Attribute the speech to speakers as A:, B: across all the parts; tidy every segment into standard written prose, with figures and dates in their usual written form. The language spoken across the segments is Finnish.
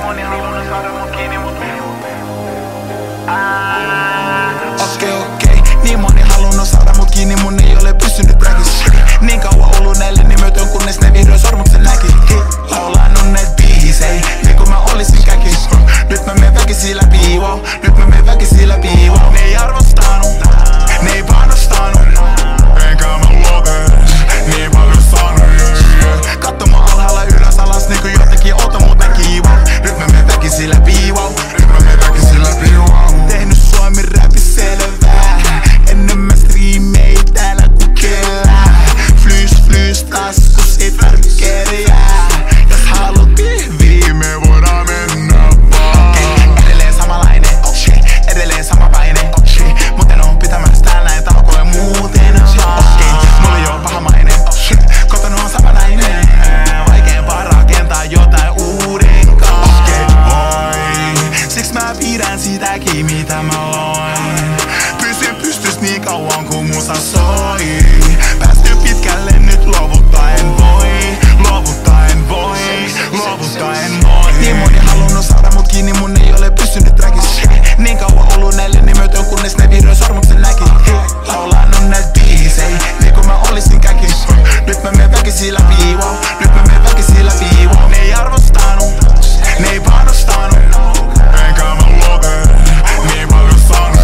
A: moni halunnut saada mut kiinni, mut
B: Okei, niin moni halunnut saada mut kiinni, mun ei ole pystynyt räkis. Niin kauan ollut näille nimetön, kunnes ne vihdoin sormuksen näki. Laulanut näit biisei, niin kun mä olisin käki. Nyt mä menen väkisin läpi, wow. Nyt mä menen väkisin läpi, wow. Ne ei arvostanut, ne ei panostanut. Enkä mä lope, niin paljon saanut. Katso mä alhaalla ylös alas, niin kun jotenkin ota mut näki, wow. Nyt mä menen väkisin läpi, wow. Nyt mä menen väkisin läpi, wow. Tehnyt suomi räpi selvää, enemmän striimei täällä ku kellään. Flys taskus ei tarvi kerjää. Jos haluut pihviä, me voidaan mennä vaan. Edelleen samalainen, edelleen sama paine. Mut en oo pitämässä täällä näin taukoja muuten vaan. Mulla ei oo pahamainen, kotona on samanlainen. Vaikeampaa rakentaa jotain uudenkaan. Siksi mä pidän sitäkin mitä mä loin. Pysyn pystys niin kauan kun musa soi. Päästy pitkälle nyt luovuttaen voi. Luovuttaen voi, luovuttaen voi. Niin moni halunnut saada mut kiinni, mun ei ole pystynyt räkis. Niin kauan ollut näille nimetön, kunnes ne vihdoin sormuksen näki. Laulanut näit biisei, niin kun mä olisin käki. Nyt mä menen väkisin läpi, wow. Nyt mä menen väkisin läpi, wow. Ne ei arvostanut, ne ei panostanut. Enkä mä lope, niin paljon saanut.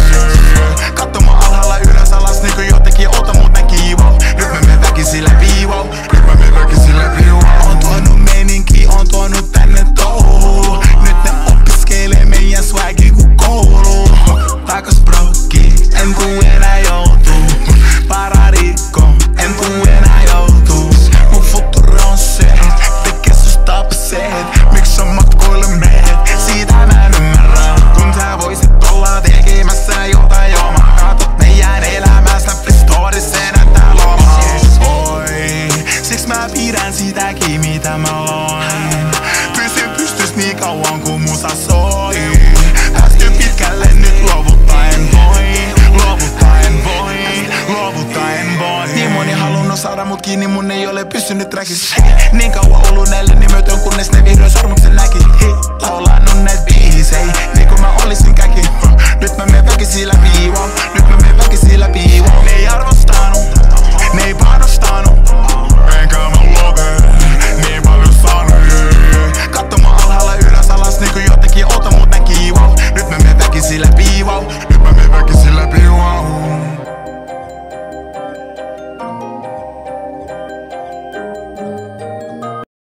B: Katso mä alhaalla ylös alas, niin kun jotenkin ota mut näki, wow. Nyt mä menen väkisin läpi, wow. Nyt mä menen väkisin läpi, wow. On tuonut meininki, on tuonut tänne touhu. Nyt ne opiskelee meidän swagi ku koulu. Takas brokki, en tuu enää joutuu. Paradikko, en tuu enää joutuu. Mun futuro on se, tekee susta paseet. Miks sä matkoille meet? Siitä mä en ymmärrä. Kun sä voisit olla tekemässä jotain omaa. Katot meidän elämää Snap-stories, se näyttää lomaa. Oi, siks mä pidän sitäkin mitä mä loin. Pysyn pystys niin kauan kun musa soi. Päästy pitkälle nyt luovuttaen voi. Luovuttaen voi, luovuttaen voi. Niin moni halunnut saada mut kiinni, mun ei ole pystynyt räkis. Niin kauan ollut näille nimetön, kunnes ne vihdoin sormuksen näki. Laulanut näit biisei, niin kun mä olisin käki. Nyt mä menen väkisin läpi, wow. Nyt mä menen väkisin läpi, wow.